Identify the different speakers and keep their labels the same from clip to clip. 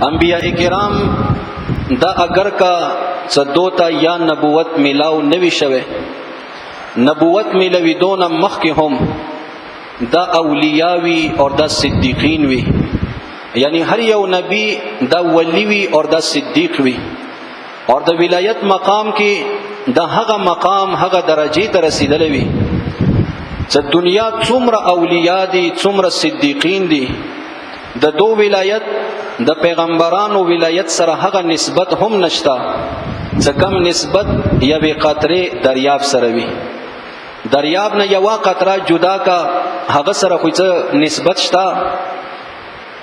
Speaker 1: انبیاء کرام دا اگر کا صدوتا یا نبوت ملاو نوی شوه، نبوت ملوی دون مخ کے هم دا اولیاوی اور دا صدیقین وی، یعنی ہر یو نبی دا ولی وی اور دا صدیق وی، اور دا ولایت مقام کی دا هغه مقام هغه درجه ته رسیدلی وی چې دنیا څومره اولیاء دي څومره صدیقین دي، د دو ولایت د پیغمبرانو ولایت سره هغه نسبت هم نشتا چې کم نسبت یوې قطرې دریاب سره وي. دریاب نه یوه قطره جدا کا هغه سره خو څه نسبت شتا،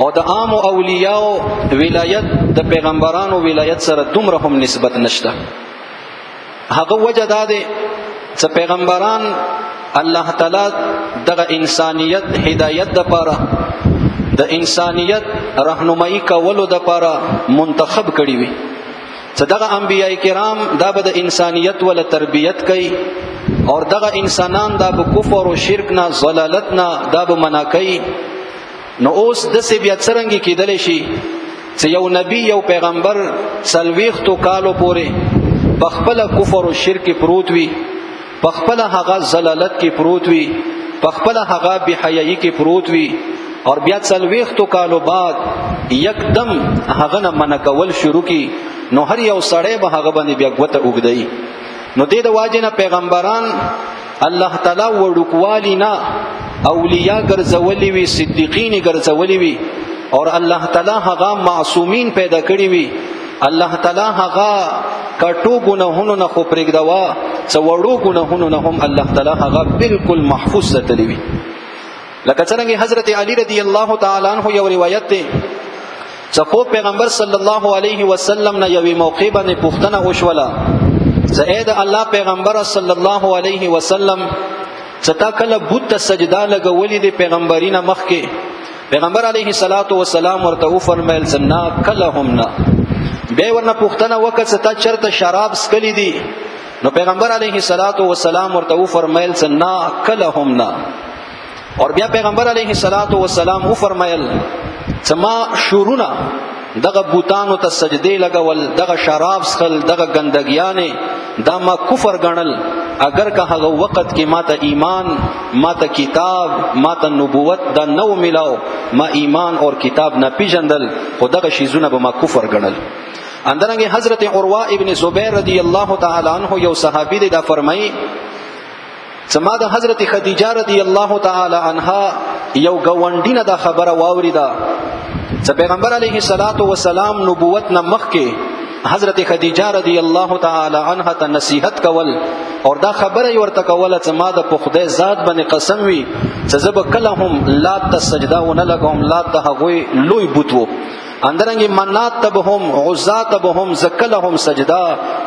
Speaker 1: او د عام اولیاء ولایت د پیغمبرانو ولایت سره دومره هم نسبت نشتا. هغه وجه دا دی چې پیغمبران الله تعالی دغه انسانیت هدایت د پاره د انسانیت رهنمایي کولو د پاره منتخب کړي وي، چې دغه انبیاء کرام دا به د انسانیت ول تربیت کوي، اور دغه انسانان دا به کفر او شرک نه ضلالت نه دا به منع کوي. نو اوس د سی بیا څرنګه کېدلی شي چې یو نبی یو پیغمبر 40 کالو پورې پخپل کفر او شرک پروت وي، پخپل هغه ضلالت کې پروت وي، پخپل هغه بحیايي کې پروت وي، اور بیا 40 کالو بعد یکدم هغه نه منع کول شروع کی، نو هر یو سړی به هغه باندې بیا ګوته اوږدوي. نو دې د واجب نه پیغمبران الله تعالی وړوکوالی نه اولیاء ګرځولي وي، صدیقین ګرځولي وي، اور الله تعالی هغه معصومین پیدا کړی وي. الله تعالی هغه کټو ګناهونو نه خو پرېږدوا، څه وړو ګناهونو نه هم الله تعالی هغه بالکل محفوظ ساتلی وي. لکه څنګه حضرت علی رضی الله تعالی عنہ یو روایت دی چې خو پیغمبر صلی الله علیه وسلم نه یوې موقع باندې پوښتنه وشوله چې اې د الله پیغمبر صلی الله علیه وسلم چې تا کله بت ته سجده لګولې د پیغمبرینه مخکې، پیغمبر علیه الصلاۃ والسلام ورته فرمایل چې نه کله هم نه. بیا ورنه پوښتنه وکړه چې تا چرته شراب څکلي دي؟ نو پیغمبر علیه الصلاۃ والسلام ورته فرمایل چې نه کله هم نه. اور بیا پیغمبر علیه الصلاۃ والسلام فرمایل چې ما شورونه دغه بوتانو ته سجدې لګول، دغه شراب څښل، دغه ګندګیانې دا ما کفر ګڼل، اگر که هغه وخت کې ما ته ایمان، ما ته کتاب، ما ته نبوت دا نو ملاو، ما ایمان اور کتاب نه پیژندل، خو دغه شیزونه به ما کفر ګڼل. اندرنګ حضرت عروه ابن زبیر رضی الله تعالی عنہ یو صحابی دی دا فرمایي چې ما د حضرت خدیجه رضی الله تعالی عنها یو گاونډینه دا خبره واوریده چې پیغمبر علیه الصلاۃ والسلام نبوت نه مخکې حضرت خدیجه رضی الله تعالی عنها ته نصیحت کول، اور دا خبره ورته کوله چې ما د خدای ذات باندې قسم وي چې زه به کله هم لات ته سجده ونه لګوم، لات ته هغوی لوی بت و، اندرنګ منات ته به هم، عزا ته به هم زه کله هم سجده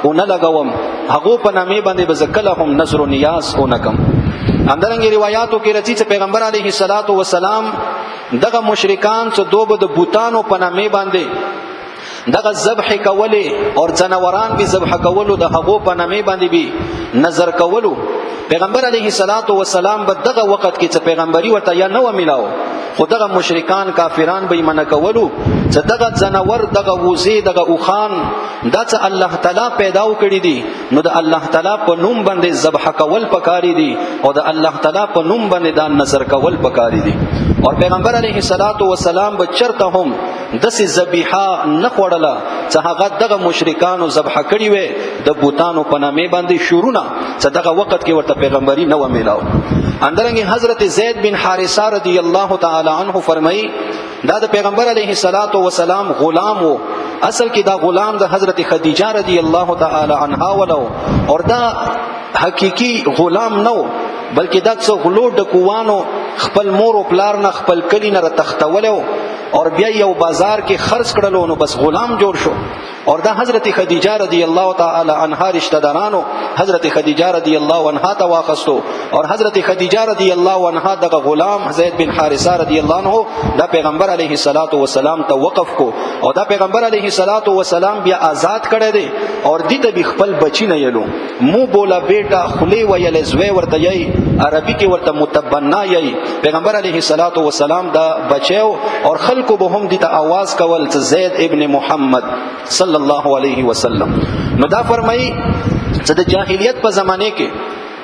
Speaker 1: ونه لګوم، هغو په نامې باندې به زه کله هم نظر و نیاز ونه کم. اندرنګ روایاتو کې راځي چې پیغمبر علیه الصلاۃ والسلام دغه مشرکان چې دوی د بوتانو په نامې باندې دغه ذبح کولې اور جنوران به ذبح کولو، د هغو په نامې باندې به نظر کولو، پیغمبر علیه الصلاۃ والسلام به دغه وخت کې چې پیغمبري ورته یا نو ملاو، خو دغه مشرکان کافران به منع کولو چې دغه جنور، دغه وزې، دغه اوخان دا چې الله تعالی پیدا وکړي دي، نو د الله تعالی په نوم باندې ذبح کول پکاري دي، او د الله تعالی په نوم باندې دا نظر کول پکاري دي. اور پیغمبر علیه الصلاۃ والسلام به چرته هم داسې ذبیحه نه خوړله چې هغه دغه مشرکانو ذبح کړي وي د بوتانو په نامې باندې شورونه، چې دغه وخت کې ورته پیغمبري نه و میلاو. اندرنګ حضرت زید بن حارثه رضی الله تعالی عنہ فرمایي دا د پیغمبر علیه الصلاۃ والسلام غلام وو، اصل کې دا غلام د حضرت خدیجه رضی الله تعالی عنها ولو، اور دا حقیقی غلام نو بلکې دا څو غلو ډکوانو خپل مور او پلار نه خپل کلی نه تختولو، اور بیا یو بازار کې خرڅ کړلو، نو بس غلام جوړ شو. اور دا حضرت خدیجه رضی الله تعالی عنها رشتہ دارانو حضرت خدیجه رضی الله عنها ته واخستو اور حضرت خدیجه رضی الله عنها دغه غلام زید بن حارثه رضی الله عنه دا پیغمبر علیه الصلاۃ والسلام ته وقف کو او دا پیغمبر علیه الصلاۃ والسلام بیا آزاد کړی دی اور دې ته خپل بچی نه یلو مو بولا بیٹا خلی ویل زوی ورته یی عربی کې ورته متبنا یی پیغمبر علیه الصلاۃ والسلام دا بچو اور خلکو به هم دې ته आवाज کول چې زید ابن محمد صلی الله علیه وسلم. نو دا فرمایي چې د جاهلیت په زمانه کې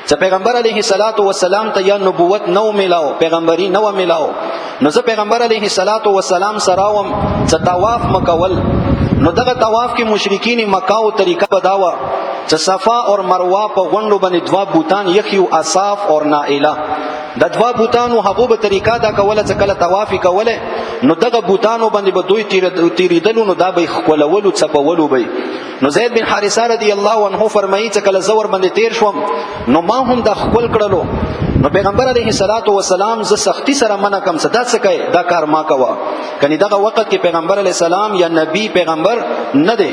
Speaker 1: چې پیغمبر علیه الصلاۃ والسلام ته یا نبوت نو ملاو پیغمبري نو ملاو نو زه پیغمبر علیه الصلاۃ والسلام سراوم چې طواف مکول نو دغه طواف کې مشرکین مکه او طریقه بداوا چې صفا اور مروه په غونډو باندې دوا بوتان یخیو اصاف اور نائله د دوا بوتانو حبوب طریقه دا کوله چې کله طواف کوله نو دغه بوتانو باندې به دوی تیریدلو نو دا به خولولو څپولو به نو زید بن حارثه رضی الله عنه فرمایي چې کله زور باندې تیر شوم نو ما هم د خپل کړلو نو پیغمبر علیه الصلاۃ والسلام ز سختی سره منع کوم صدا څه کوي دا کار ما کوا کني دغه وخت کې پیغمبر علیه السلام یا نبی پیغمبر نه دی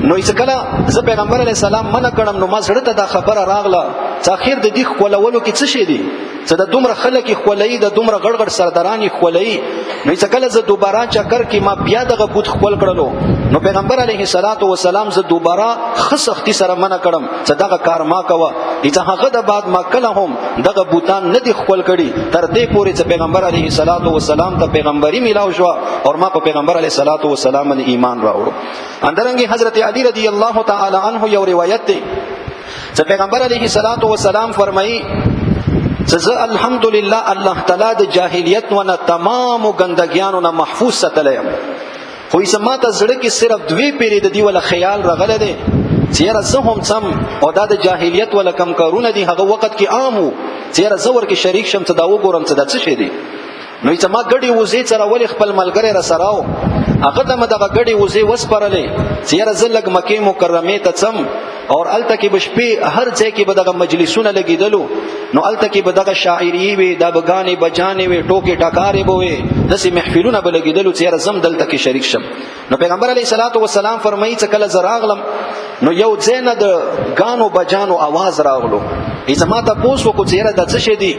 Speaker 1: نو چې کله زه پیغمبر علیه السلام منع کړم نو ما زړه ته دا خبره راغله چې اخر د دې خولولو کې څه شي دي چې د دومره خلک خولای د دومره غړغړ سرداران خولای نو چې کله زه دوباره چکر کې ما بیا دغه بوت خپل کړلو نو پیغمبر علیه الصلاۃ والسلام زه دوباره خسختی سره منع کړم چې دغه کار ما کوه چې هغه د بعد ما کله هم دغه بوتان نه دی خپل کړي تر دې پورې چې پیغمبر علیه الصلاۃ والسلام ته پیغمبري ملاو شو او ما په پیغمبر علیه الصلاۃ والسلام باندې ایمان راوړو. اندرنګي حضرت علی رضی الله تعالی عنه یو روایت دی چې پیغمبر علیه الصلاۃ والسلام فرمایي چې الحمدلله الله تعالی د جاهلیت ونه تمام ګندګیانو نه محفوظ ساتلم خو یې سماته زړه کې صرف دوی پیری د دی ول خیال راغله دي چیرې زه هم سم او دا د جاهلیت ول کم کارونه دي هغه وخت کې عامو چیرې زور کې شریک شم ته دا وګورم څه د څه شي دي نو چې ما ګډي وزې سره ولې خپل ملګری را سراو هغه ته دغه ګډي وزې وسپرلې چیرې زه لګ مکه مکرمه ته څم اور الته کې بشپې هر ځای کې به دغه مجلسونه لګیدلو نو الته کې به دغه شاعری وي د بګانې بجانې وي ټوکې ټکارې به وي داسې محفلونه به لګیدلو چې زم دلته کې شریک شم. نو پیغمبر علیه الصلاۃ والسلام فرمایي چې کله زراغلم نو یو ځای نه د غانو بجانو आवाज راغلو ایزه ماته پوسو کو چیرې د څه شي دي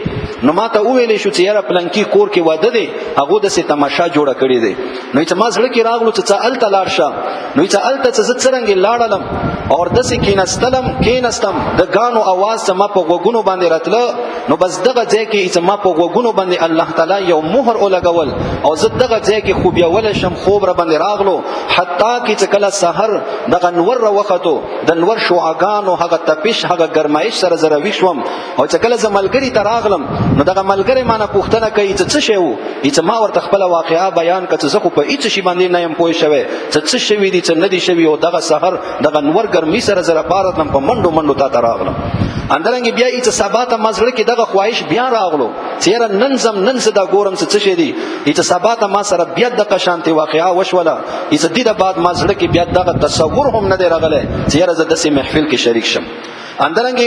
Speaker 1: نو ماته ویلې شو چیرې پلانکی کور کې واده دي هغه د سي تماشا جوړه کړې دي نو چې ما زړه کې راغلو چې الته لاړ شه نو چې الته څه څرنګ لاړلم اور د سي کینستم د غانو आवाज ما په غوګونو باندې راتله نو بس دغه ځای کې چې ما په غوګونو باندې الله تعالی یو مهر ولګول او زه دغه ځای کې خوب یول شم خوب را باندې راغلو حتی چې کله سحر دغه نور را وختو د نور شوعګانو هغه تپش هغه ګرمایش سره زره وشوم او چې کله زملګری ته راغلم نو دغه ملګری مانه پوښتنه کوي چې څه شی وو چې ما ورته خپل واقعا بیان کړ چې زه خو په هیڅ شي باندې نه يم پوه شوی چې څه شوی دي چې نه دي شوی او دغه سحر دغه نور ګرمي سره زره پارتم په منډو ته راغلم. اندرنګ بیا چې سبا ته مزړه کې دغه خواهش بیا راغلو چیرې نن صدا ګورم څه شي دي چې سبا ته ما سره بیا د قشانتي واقعا وشوله چې دې د بعد مزړه کې بیا دغه تصور هم نه دی راغلی چیرې زه د سي محفل کې شریک شم. اندرنګ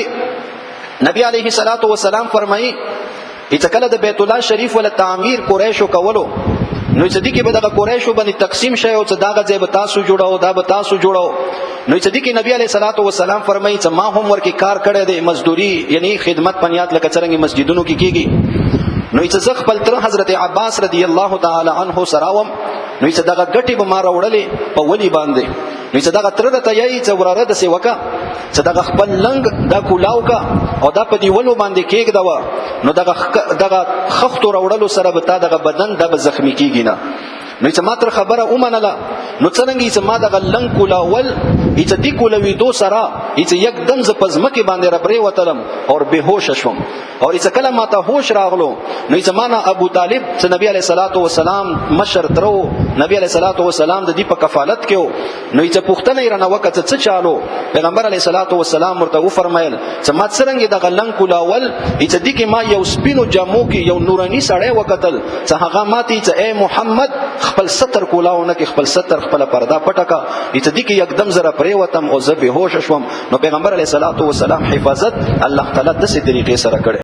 Speaker 1: نبی علیه الصلاۃ والسلام فرمایي چې کله د بیت الله شریف ول تعمیر قریشو کولو نو چې دې کې به دغه قریشو باندې تقسیم شي او چې داغه ځای به تاسو جوړاو دا به تاسو جوړاو نو چې دې کې نبی علیه الصلاۃ والسلام فرمایي چې ما هم ورکه کار کړی دی مزدوري یعنی خدمت پنیات لکه څنګه مسجدونو کې کیږي نو چې زه خپل تر حضرت عباس رضی الله تعالی عنه سراوم نو چې دغه ګټي به ما راوړلې په ولی باندې نو چې دغه تر ته یې چې وراره د سی وکا چې دغه خپل لنګ دا کولاو کا او دا په دیولو باندې کېګ دا نو دغه خختو راوړلو سره به تا دغه بدن د زخمی کیږي نه نو چې ما تر خبره اومنله نو څنګه چې ما دغه لنګ کولاول چې دی کولوي دو سره چې یکدم ز پزمکه باندې ربري وتلم او به هوش شوم او چې کله ما ته هوش راغلو نو چې ما نه ابو طالب چې نبی عليه الصلاه والسلام مشر ترو نبی عليه الصلاه والسلام د دې په کفالت کې نو چې پښتنه یې رانه وکړه څه چالو پیغمبر عليه الصلاه والسلام ورته فرمایل چې ما څنګه دغه لنګ کولاول چې دی کې ما یو سپینو جامو کې یو نوراني سړی وکتل چې هغه ماته چې اے محمد خپل ستر کولاونه کې خپل ستر خپل پردا پټکا چې دې کې یکدم زره پرې وتم او زه به هوش شوم نو پیغمبر علیه الصلاۃ والسلام حفاظت الله تعالی د سې طریقې سره کړ.